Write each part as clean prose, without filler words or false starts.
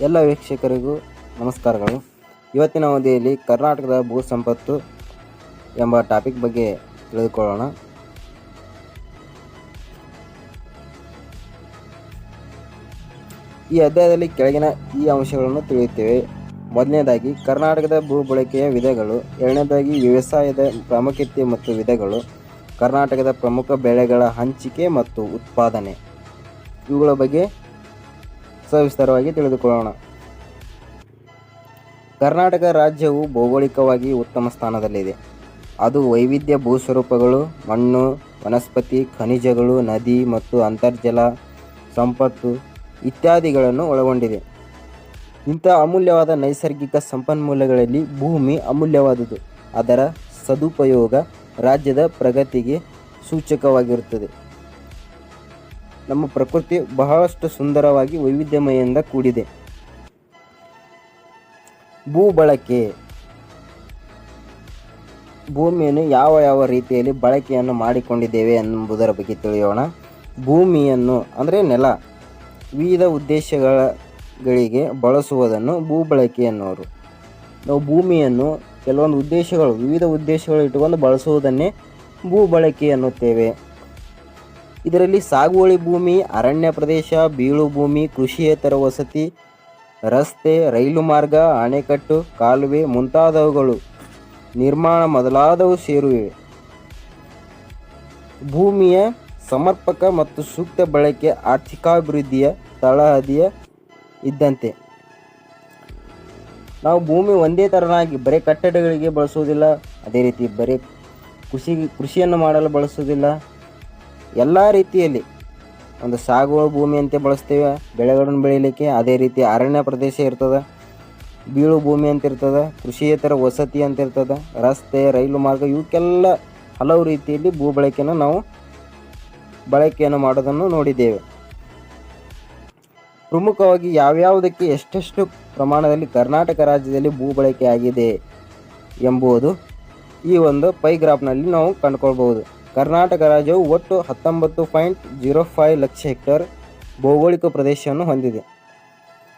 ಎಲ್ಲ ವೀಕ್ಷಕರಿಗೂ ನಮಸ್ಕಾರಗಳು. ಇವತ್ತಿನ ಅವಧಿಯಲ್ಲಿ ಕರ್ನಾಟಕದ ಭೂ ಸಂಪತ್ತು ಎಂಬ ಟಾಪಿಕ್ ಬಗ್ಗೆ ತಿಳಿದುಕೊಳ್ಳೋಣ. ಈ ಅಧ್ಯಾಯದಲ್ಲಿ ಕೆಳಗಿನ ಈ ಅಂಶಗಳನ್ನು ತಿಳಿಯುತ್ತೇವೆ. ಮೊದಲನೇದಾಗಿ ಕರ್ನಾಟಕದ ಭೂ ಬಳಕೆಯ ವಿಧಗಳು, ಎರಡನೇದಾಗಿ ವ್ಯವಸಾಯದ ಪ್ರಾಮುಖ್ಯತೆ ಮತ್ತು ವಿಧಗಳು, ಕರ್ನಾಟಕದ ಪ್ರಮುಖ ಬೆಳೆಗಳ ಹಂಚಿಕೆ ಮತ್ತು ಉತ್ಪಾದನೆ, ಇವುಗಳ ಬಗ್ಗೆ ಸವಿಸ್ತಾರವಾಗಿ ತಿಳಿದುಕೊಳ್ಳೋಣ. ಕರ್ನಾಟಕ ರಾಜ್ಯವು ಭೌಗೋಳಿಕವಾಗಿ ಉತ್ತಮ ಸ್ಥಾನದಲ್ಲಿದೆ. ಅದು ವೈವಿಧ್ಯ ಭೂಸ್ವರೂಪಗಳು, ಮಣ್ಣು, ವನಸ್ಪತಿ, ಖನಿಜಗಳು, ನದಿ ಮತ್ತು ಅಂತರ್ಜಲ ಸಂಪತ್ತು ಇತ್ಯಾದಿಗಳನ್ನು ಒಳಗೊಂಡಿದೆ. ಇಂಥ ಅಮೂಲ್ಯವಾದ ನೈಸರ್ಗಿಕ ಸಂಪನ್ಮೂಲಗಳಲ್ಲಿ ಭೂಮಿ ಅಮೂಲ್ಯವಾದುದು. ಅದರ ಸದುಪಯೋಗ ರಾಜ್ಯದ ಪ್ರಗತಿಗೆ ಸೂಚಕವಾಗಿರುತ್ತದೆ. ನಮ್ಮ ಪ್ರಕೃತಿ ಬಹಳಷ್ಟು ಸುಂದರವಾಗಿ ವೈವಿಧ್ಯಮಯದಿಂದ ಕೂಡಿದೆ. ಭೂ ಬಳಕೆ, ಭೂಮಿಯನ್ನು ಯಾವ ರೀತಿಯಲ್ಲಿ ಬಳಕೆಯನ್ನು ಮಾಡಿಕೊಂಡಿದ್ದೇವೆ ಎಂಬುದರ ಬಗ್ಗೆ ತಿಳಿಯೋಣ. ಭೂಮಿಯನ್ನು ಅಂದರೆ ನೆಲ ವಿವಿಧ ಉದ್ದೇಶಗಳಿಗೆ ಬಳಸುವುದನ್ನು ಭೂ ಬಳಕೆ ಎನ್ನುವರು. ನಾವು ಭೂಮಿಯನ್ನು ಕೆಲವೊಂದು ವಿವಿಧ ಉದ್ದೇಶಗಳು ಇಟ್ಟುಕೊಂಡು ಬಳಸುವುದನ್ನೇ ಭೂ ಬಳಕೆ ಎನ್ನುತ್ತೇವೆ. ಇದರಲ್ಲಿ ಸಾಗುವಳಿ ಭೂಮಿ, ಅರಣ್ಯ ಪ್ರದೇಶ, ಬೀಳು ಭೂಮಿ, ಕೃಷಿಯೇತರ ವಸತಿ, ರಸ್ತೆ, ರೈಲು ಮಾರ್ಗ, ಅಣೆಕಟ್ಟು, ಕಾಲುವೆ ಮುಂತಾದವುಗಳು ನಿರ್ಮಾಣ ಮೊದಲಾದವು ಸೇರುವಿವೆ. ಭೂಮಿಯ ಸಮರ್ಪಕ ಮತ್ತು ಸೂಕ್ತ ಬಳಕೆ ಆರ್ಥಿಕಾಭಿವೃದ್ಧಿಯ ತಳಹದಿಯ ಇದ್ದಂತೆ. ನಾವು ಭೂಮಿ ಒಂದೇ ಥರನಾಗಿ ಬರೀ ಕಟ್ಟಡಗಳಿಗೆ ಬಳಸುವುದಿಲ್ಲ, ಅದೇ ರೀತಿ ಬರೀ ಕೃಷಿಯನ್ನು ಮಾಡಲು ಬಳಸುವುದಿಲ್ಲ. ಎಲ್ಲ ರೀತಿಯಲ್ಲಿ ಒಂದು ಸಾಗುವ ಭೂಮಿ ಅಂತ ಬಳಸ್ತೇವೆ ಬೆಳೆಗಳನ್ನು ಬೆಳೀಲಿಕ್ಕೆ. ಅದೇ ರೀತಿ ಅರಣ್ಯ ಪ್ರದೇಶ ಇರ್ತದೆ, ಬೀಳು ಭೂಮಿ ಅಂತ ಇರ್ತದೆ, ಕೃಷಿಯೇತರ ವಸತಿ ಅಂತ ಇರ್ತದೆ, ರಸ್ತೆ, ರೈಲು ಮಾರ್ಗ, ಇವಕ್ಕೆಲ್ಲ ಹಲವು ರೀತಿಯಲ್ಲಿ ಭೂ ಬಳಕೆಯನ್ನು ನಾವು ಬಳಕೆಯನ್ನು ಮಾಡೋದನ್ನು ನೋಡಿದ್ದೇವೆ. ಪ್ರಮುಖವಾಗಿ ಯಾವ್ಯಾವುದಕ್ಕೆ ಎಷ್ಟೆಷ್ಟು ಪ್ರಮಾಣದಲ್ಲಿ ಕರ್ನಾಟಕ ರಾಜ್ಯದಲ್ಲಿ ಭೂ ಬಳಕೆ ಆಗಿದೆ ಎಂಬುದು ಈ ಒಂದು ಪೈಗ್ರಾಫ್ನಲ್ಲಿ ನಾವು ಕಂಡುಕೊಳ್ಬಹುದು. ಕರ್ನಾಟಕ ರಾಜ್ಯವು ಒಟ್ಟು 19.05 ಲಕ್ಷ ಹೆಕ್ಟೇರ್ ಭೌಗೋಳಿಕ ಪ್ರದೇಶವನ್ನು ಹೊಂದಿದೆ.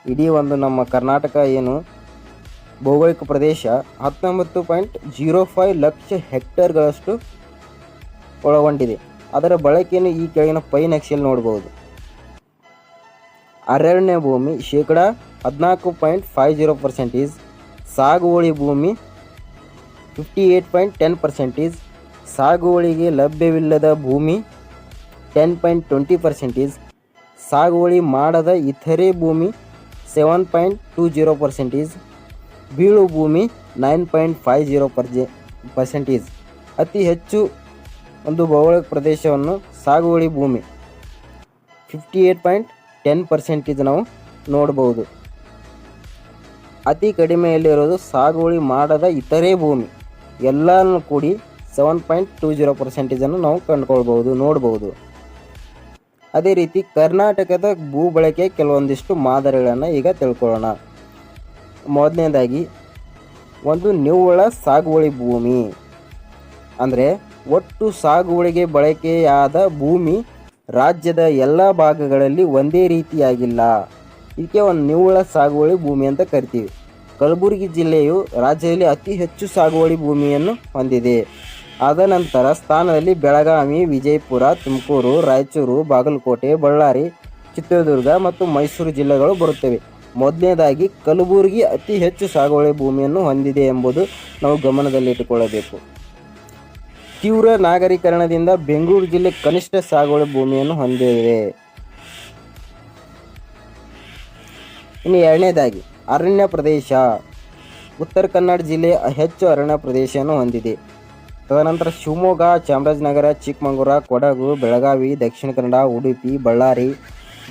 ಇಡೀ ಒಂದು ನಮ್ಮ ಕರ್ನಾಟಕ ಏನು ಭೌಗೋಳಿಕ ಪ್ರದೇಶ 19.05 ಲಕ್ಷ ಹೆಕ್ಟೇರ್ಗಳಷ್ಟು ಒಳಗೊಂಡಿದೆ. ಅದರ ಬಳಕೆಯನ್ನು ಈ ಕೆಳಗಿನ ಪೈ ನಕ್ಷೆಯಲ್ಲಿ ನೋಡಬಹುದು. ಅರಣ್ಯ ಭೂಮಿ ಶೇಕಡ 14.50%, ಸಾಗುವಳಿ ಭೂಮಿ 58.10%, ಸಾಗುವಳಿಗೆ ಲಭ್ಯವಿಲ್ಲದ ಭೂಮಿ 10.20%, ಸಾಗುವಳಿ ಮಾಡದ ಇತರೆ ಭೂಮಿ 7.20%, ಬೀಳು ಭೂಮಿ 9.50%. ಅತಿ ಹೆಚ್ಚು ಒಂದು ಭೌಗೋಳಿಕ ಪ್ರದೇಶವನ್ನು ಸಾಗುವಳಿ ಭೂಮಿ 58.10% ನಾವು ನೋಡಬಹುದು. ಅತಿ ಕಡಿಮೆಯಲ್ಲಿರೋದು ಸಾಗುವಳಿ ಮಾಡದ ಇತರೆ ಭೂಮಿ, ಎಲ್ಲನೂ ಕೂಡಿ 7.20% ನಾವು ಕಂಡುಕೊಳ್ಬಹುದು, ನೋಡ್ಬೋದು. ಅದೇ ರೀತಿ ಕರ್ನಾಟಕದ ಭೂ ಬಳಕೆ ಕೆಲವೊಂದಿಷ್ಟು ಮಾದರಿಗಳನ್ನು ಈಗ ತಿಳ್ಕೊಳ್ಳೋಣ. ಮೊದಲನೇದಾಗಿ ಒಂದು ನಿವ್ವಳ ಸಾಗುವಳಿ ಭೂಮಿ ಅಂದರೆ ಒಟ್ಟು ಸಾಗುವಳಿಗೆ ಬಳಕೆಯಾದ ಭೂಮಿ ರಾಜ್ಯದ ಎಲ್ಲ ಭಾಗಗಳಲ್ಲಿ ಒಂದೇ ರೀತಿಯಾಗಿಲ್ಲ. ಇದಕ್ಕೆ ಒಂದು ನಿವ್ವಳ ಸಾಗುವಳಿ ಭೂಮಿ ಅಂತ ಕರಿತೀವಿ. ಕಲಬುರಗಿ ಜಿಲ್ಲೆಯು ರಾಜ್ಯದಲ್ಲಿ ಅತಿ ಹೆಚ್ಚು ಸಾಗುವಳಿ ಭೂಮಿಯನ್ನು ಹೊಂದಿದೆ. ಆದ ನಂತರ ಸ್ಥಾನದಲ್ಲಿ ಬೆಳಗಾವಿ, ವಿಜಯಪುರ, ತುಮಕೂರು, ರಾಯಚೂರು, ಬಾಗಲಕೋಟೆ, ಬಳ್ಳಾರಿ, ಚಿತ್ರದುರ್ಗ ಮತ್ತು ಮೈಸೂರು ಜಿಲ್ಲೆಗಳು ಬರುತ್ತವೆ. ಮೊದಲನೇದಾಗಿ ಕಲಬುರಗಿ ಅತಿ ಹೆಚ್ಚು ಸಾಗುವಳಿ ಭೂಮಿಯನ್ನು ಹೊಂದಿದೆ ಎಂಬುದು ನಾವು ಗಮನದಲ್ಲಿಟ್ಟುಕೊಳ್ಳಬೇಕು. ತೀವ್ರ ನಗರೀಕರಣದಿಂದ ಬೆಂಗಳೂರು ಜಿಲ್ಲೆ ಕನಿಷ್ಠ ಸಾಗುವಳಿ ಭೂಮಿಯನ್ನು ಹೊಂದಿದೆ. ಇನ್ನು ಎರಡನೇದಾಗಿ ಅರಣ್ಯ ಪ್ರದೇಶ, ಉತ್ತರ ಕನ್ನಡ ಜಿಲ್ಲೆ ಹೆಚ್ಚು ಅರಣ್ಯ ಪ್ರದೇಶವನ್ನು ಹೊಂದಿದೆ. ತದನಂತರ ಶಿವಮೊಗ್ಗ, ಚಾಮರಾಜನಗರ, ಚಿಕ್ಕಮಗಳೂರು, ಕೊಡಗು, ಬೆಳಗಾವಿ, ದಕ್ಷಿಣ ಕನ್ನಡ, ಉಡುಪಿ, ಬಳ್ಳಾರಿ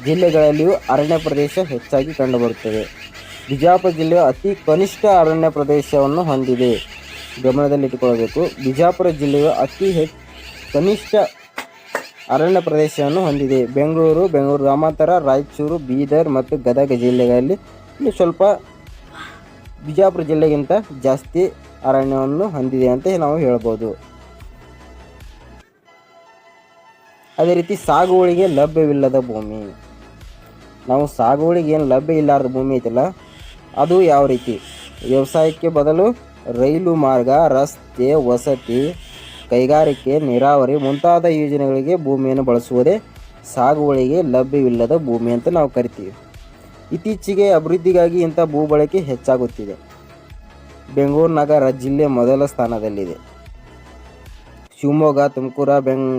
ಜಿಲ್ಲೆಗಳಲ್ಲಿಯೂ ಅರಣ್ಯ ಪ್ರದೇಶ ಹೆಚ್ಚಾಗಿ ಕಂಡುಬರುತ್ತದೆ. ಬಿಜಾಪುರ ಜಿಲ್ಲೆಯು ಅತಿ ಕನಿಷ್ಠ ಅರಣ್ಯ ಪ್ರದೇಶವನ್ನು ಹೊಂದಿದೆ, ಗಮನದಲ್ಲಿಟ್ಟುಕೊಳ್ಳಬೇಕು. ಬಿಜಾಪುರ ಜಿಲ್ಲೆಯು ಅತಿ ಕನಿಷ್ಠ ಅರಣ್ಯ ಪ್ರದೇಶವನ್ನು ಹೊಂದಿದೆ. ಬೆಂಗಳೂರು ಗ್ರಾಮಾಂತರ, ರಾಯಚೂರು, ಬೀದರ್ ಮತ್ತು ಗದಗ ಜಿಲ್ಲೆಗಳಲ್ಲಿ ಸ್ವಲ್ಪ ಬಿಜಾಪುರ ಜಿಲ್ಲೆಗಿಂತ ಜಾಸ್ತಿ ಅರಣ್ಯವನ್ನು ಹೊಂದಿದೆ ಅಂತ ನಾವು ಹೇಳ್ಬೋದು. ಅದೇ ರೀತಿ ಸಾಗುವಳಿಗೆ ಲಭ್ಯವಿಲ್ಲದ ಭೂಮಿ, ನಾವು ಸಾಗುವಳಿಗೆ ಏನು ಲಭ್ಯ ಇಲ್ಲಾರ್ದ ಭೂಮಿ ಐತಿಲ್ಲ ಅದು ಯಾವ ರೀತಿ ವ್ಯವಸಾಯಕ್ಕೆ ಬದಲು ರೈಲು ಮಾರ್ಗ, ರಸ್ತೆ, ವಸತಿ, ಕೈಗಾರಿಕೆ, ನೀರಾವರಿ ಮುಂತಾದ ಯೋಜನೆಗಳಿಗೆ ಭೂಮಿಯನ್ನು ಬಳಸುವುದೇ ಸಾಗುವಳಿಗೆ ಲಭ್ಯವಿಲ್ಲದ ಭೂಮಿ ಅಂತ ನಾವು ಕರಿತೀವಿ. ಇತ್ತೀಚೆಗೆ ಅಭಿವೃದ್ಧಿಗಾಗಿ ಇಂಥ ಭೂ ಬಳಕೆ ಹೆಚ್ಚಾಗುತ್ತಿದೆ. ಬೆಂಗಳೂರು ನಗರ ಜಿಲ್ಲೆ ಮೊದಲ ಸ್ಥಾನದಲ್ಲಿದೆ. ಶಿವಮೊಗ್ಗ, ತುಮಕೂರು,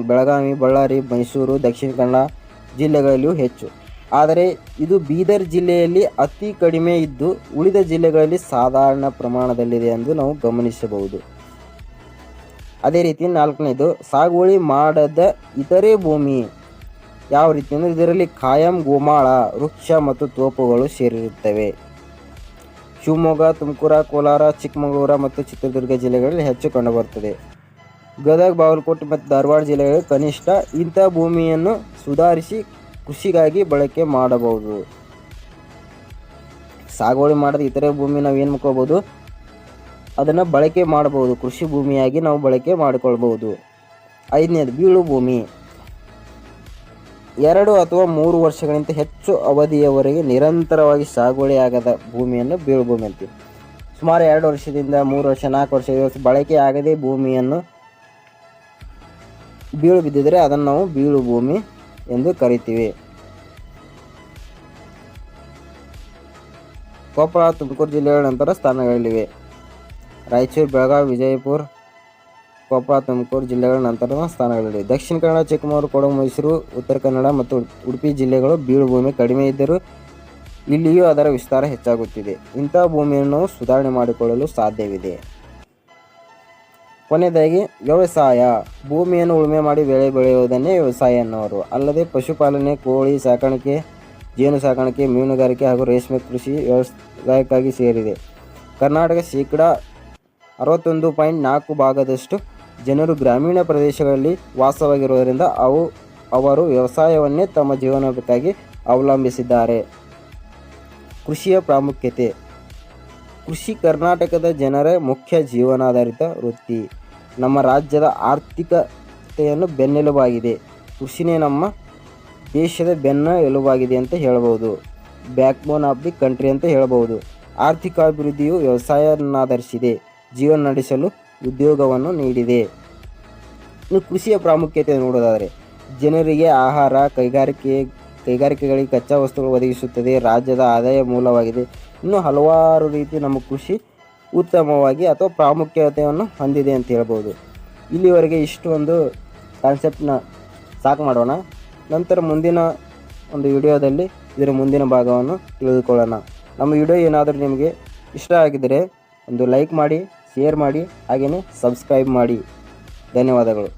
ಬೆಳಗಾವಿ, ಬಳ್ಳಾರಿ, ಮೈಸೂರು, ದಕ್ಷಿಣ ಕನ್ನಡ ಜಿಲ್ಲೆಗಳಲ್ಲಿಯೂ ಹೆಚ್ಚು. ಆದರೆ ಇದು ಬೀದರ್ ಜಿಲ್ಲೆಯಲ್ಲಿ ಅತಿ ಕಡಿಮೆ ಇದ್ದು ಉಳಿದ ಜಿಲ್ಲೆಗಳಲ್ಲಿ ಸಾಧಾರಣ ಪ್ರಮಾಣದಲ್ಲಿದೆ ಎಂದು ನಾವು ಗಮನಿಸಬಹುದು. ಅದೇ ರೀತಿ 4ನೇದು ಸಾಗುವಳಿ ಮಾಡದ ಇತರೆ ಭೂಮಿ ಯಾವ ರೀತಿ ಅಂದರೆ ಇದರಲ್ಲಿ ಕಾಯಂ ಗೋಮಾಳ, ವೃಕ್ಷ ಮತ್ತು ತೋಪುಗಳು ಸೇರಿರುತ್ತವೆ. ಶಿವಮೊಗ್ಗ, ತುಮಕೂರು, ಕೋಲಾರ, ಚಿಕ್ಕಮಗಳೂರು ಮತ್ತು ಚಿತ್ರದುರ್ಗ ಜಿಲ್ಲೆಗಳಲ್ಲಿ ಹೆಚ್ಚು ಕಂಡುಬರುತ್ತದೆ. ಗದಗ, ಬಾಗಲಕೋಟೆ ಮತ್ತು ಧಾರವಾಡ ಜಿಲ್ಲೆಗಳಲ್ಲಿ ಕನಿಷ್ಠ ಇಂಥ ಭೂಮಿಯನ್ನು ಸುಧಾರಿಸಿ ಕೃಷಿಗಾಗಿ ಬಳಕೆ ಮಾಡಬಹುದು. ಸಾಗುವಳಿ ಮಾಡದ ಇತರೆ ಭೂಮಿ ನಾವು ಏನು ಮಾಡ್ಕೋಬಹುದು, ಅದನ್ನು ಬಳಕೆ ಮಾಡಬಹುದು, ಕೃಷಿ ಭೂಮಿಯಾಗಿ ನಾವು ಬಳಕೆ ಮಾಡಿಕೊಳ್ಬಹುದು. 5ನೇದು ಬೀಳು ಭೂಮಿ. 2 ಅಥವಾ 3 ವರ್ಷಗಳಿಗಿಂತ ಹೆಚ್ಚು ಅವಧಿಯವರೆಗೆ ನಿರಂತರವಾಗಿ ಸಾಗುವಳಿ ಆಗದ ಭೂಮಿಯನ್ನು ಬೀಳು ಭೂಮಿ ಅಂತೀವಿ. ಸುಮಾರು 2 ವರ್ಷದಿಂದ 3 ವರ್ಷ, 4 ವರ್ಷ ಬಳಕೆ ಆಗದೆ ಭೂಮಿಯನ್ನು ಬೀಳು ಬಿದ್ದಿದ್ರೆ ಅದನ್ನು ನಾವು ಬೀಳು ಭೂಮಿ ಎಂದು ಕರಿತೀವಿ. ಕೊಪ್ಪಳ, ತುಮಕೂರು ಜಿಲ್ಲೆಗಳ ನಂತರ ಸ್ಥಾನಗಳಲ್ಲಿವೆ. ರಾಯಚೂರು, ಬೆಳಗಾವಿ, ವಿಜಯಪುರ, ಕೊಪ್ಪಳ, ತುಮಕೂರು ಜಿಲ್ಲೆಗಳ ನಂತರದ ಸ್ಥಾನಗಳಿವೆ. ದಕ್ಷಿಣ ಕನ್ನಡ, ಚಿಕ್ಕಮಗಳೂರು, ಕೊಡಗು, ಮೈಸೂರು, ಉತ್ತರ ಕನ್ನಡ ಮತ್ತು ಉಡುಪಿ ಜಿಲ್ಲೆಗಳು ಬೀಳು ಭೂಮಿ ಕಡಿಮೆ ಇದ್ದರೂ ಇಲ್ಲಿಯೂ ಅದರ ವಿಸ್ತಾರ ಹೆಚ್ಚಾಗುತ್ತಿದೆ. ಇಂಥ ಭೂಮಿಯನ್ನು ನಾವು ಸುಧಾರಣೆ ಮಾಡಿಕೊಳ್ಳಲು ಸಾಧ್ಯವಿದೆ. ಕೊನೆಯದಾಗಿ ವ್ಯವಸಾಯ. ಭೂಮಿಯನ್ನು ಉಳುಮೆ ಮಾಡಿ ಬೆಳೆ ಬೆಳೆಯುವುದನ್ನೇ ವ್ಯವಸಾಯ ಎನ್ನುವರು. ಅಲ್ಲದೆ ಪಶುಪಾಲನೆ, ಕೋಳಿ ಸಾಕಾಣಿಕೆ, ಜೇನು ಸಾಕಾಣಿಕೆ, ಮೀನುಗಾರಿಕೆ ಹಾಗೂ ರೇಷ್ಮೆ ಕೃಷಿ ವ್ಯವಸಾಯಕ್ಕಾಗಿ ಸೇರಿದೆ. ಕರ್ನಾಟಕ 61.4% ಜನರು ಗ್ರಾಮೀಣ ಪ್ರದೇಶಗಳಲ್ಲಿ ವಾಸವಾಗಿರುವುದರಿಂದ ಅವರು ವ್ಯವಸಾಯವನ್ನೇ ತಮ್ಮ ಜೀವನೋಪಾಯಕ್ಕಾಗಿ ಅವಲಂಬಿಸಿದ್ದಾರೆ. ಕೃಷಿಯ ಪ್ರಾಮುಖ್ಯತೆ. ಕೃಷಿ ಕರ್ನಾಟಕದ ಜನರ ಮುಖ್ಯ ಜೀವನಾಧಾರಿತ ವೃತ್ತಿ. ನಮ್ಮ ರಾಜ್ಯದ ಆರ್ಥಿಕತೆಯನ್ನು ಬೆನ್ನೆಲುಬಾಗಿದೆ. ಕೃಷಿನೇ ನಮ್ಮ ದೇಶದ ಬೆನ್ನ ಎಲುಬಾಗಿದೆ ಅಂತ ಹೇಳ್ಬೋದು. ಬ್ಯಾಕ್ಬೋನ್ ಆಫ್ ದಿ ಕಂಟ್ರಿ ಅಂತ ಹೇಳ್ಬೋದು. ಆರ್ಥಿಕ ಅಭಿವೃದ್ಧಿಯು ವ್ಯವಸಾಯವನ್ನಾಧರಿಸಿದೆ. ಜೀವನ ನಡೆಸಲು ಉದ್ಯೋಗವನ್ನು ನೀಡಿದೆ. ಇನ್ನು ಕೃಷಿಯ ಪ್ರಾಮುಖ್ಯತೆ ನೋಡೋದಾದರೆ ಜನರಿಗೆ ಆಹಾರ, ಕೈಗಾರಿಕೆಗಳಿಗೆ ಕಚ್ಚಾ ವಸ್ತುಗಳು ಒದಗಿಸುತ್ತದೆ. ರಾಜ್ಯದ ಆದಾಯ ಮೂಲವಾಗಿದೆ. ಇನ್ನೂ ಹಲವಾರು ರೀತಿ ನಮ್ಮ ಕೃಷಿ ಉತ್ತಮವಾಗಿ ಅಥವಾ ಪ್ರಾಮುಖ್ಯತೆಯನ್ನು ಹೊಂದಿದೆ ಅಂತ ಹೇಳ್ಬೋದು. ಇಲ್ಲಿವರೆಗೆ ಇಷ್ಟು ಒಂದು ಕಾನ್ಸೆಪ್ಟನ್ನ ಸಾಕು ಮಾಡೋಣ. ನಂತರ ಮುಂದಿನ ಒಂದು ವಿಡಿಯೋದಲ್ಲಿ ಇದರ ಮುಂದಿನ ಭಾಗವನ್ನು ತಿಳಿದುಕೊಳ್ಳೋಣ. ನಮ್ಮ ವಿಡಿಯೋ ಏನಾದರೂ ನಿಮಗೆ ಇಷ್ಟ ಆಗಿದ್ದರೆ ಒಂದು ಲೈಕ್ ಮಾಡಿ, ಶೇರ್ ಮಾಡಿ, ಹಾಗೆಯೇ ಸಬ್ಸ್ಕ್ರೈಬ್ ಮಾಡಿ. ಧನ್ಯವಾದಗಳು.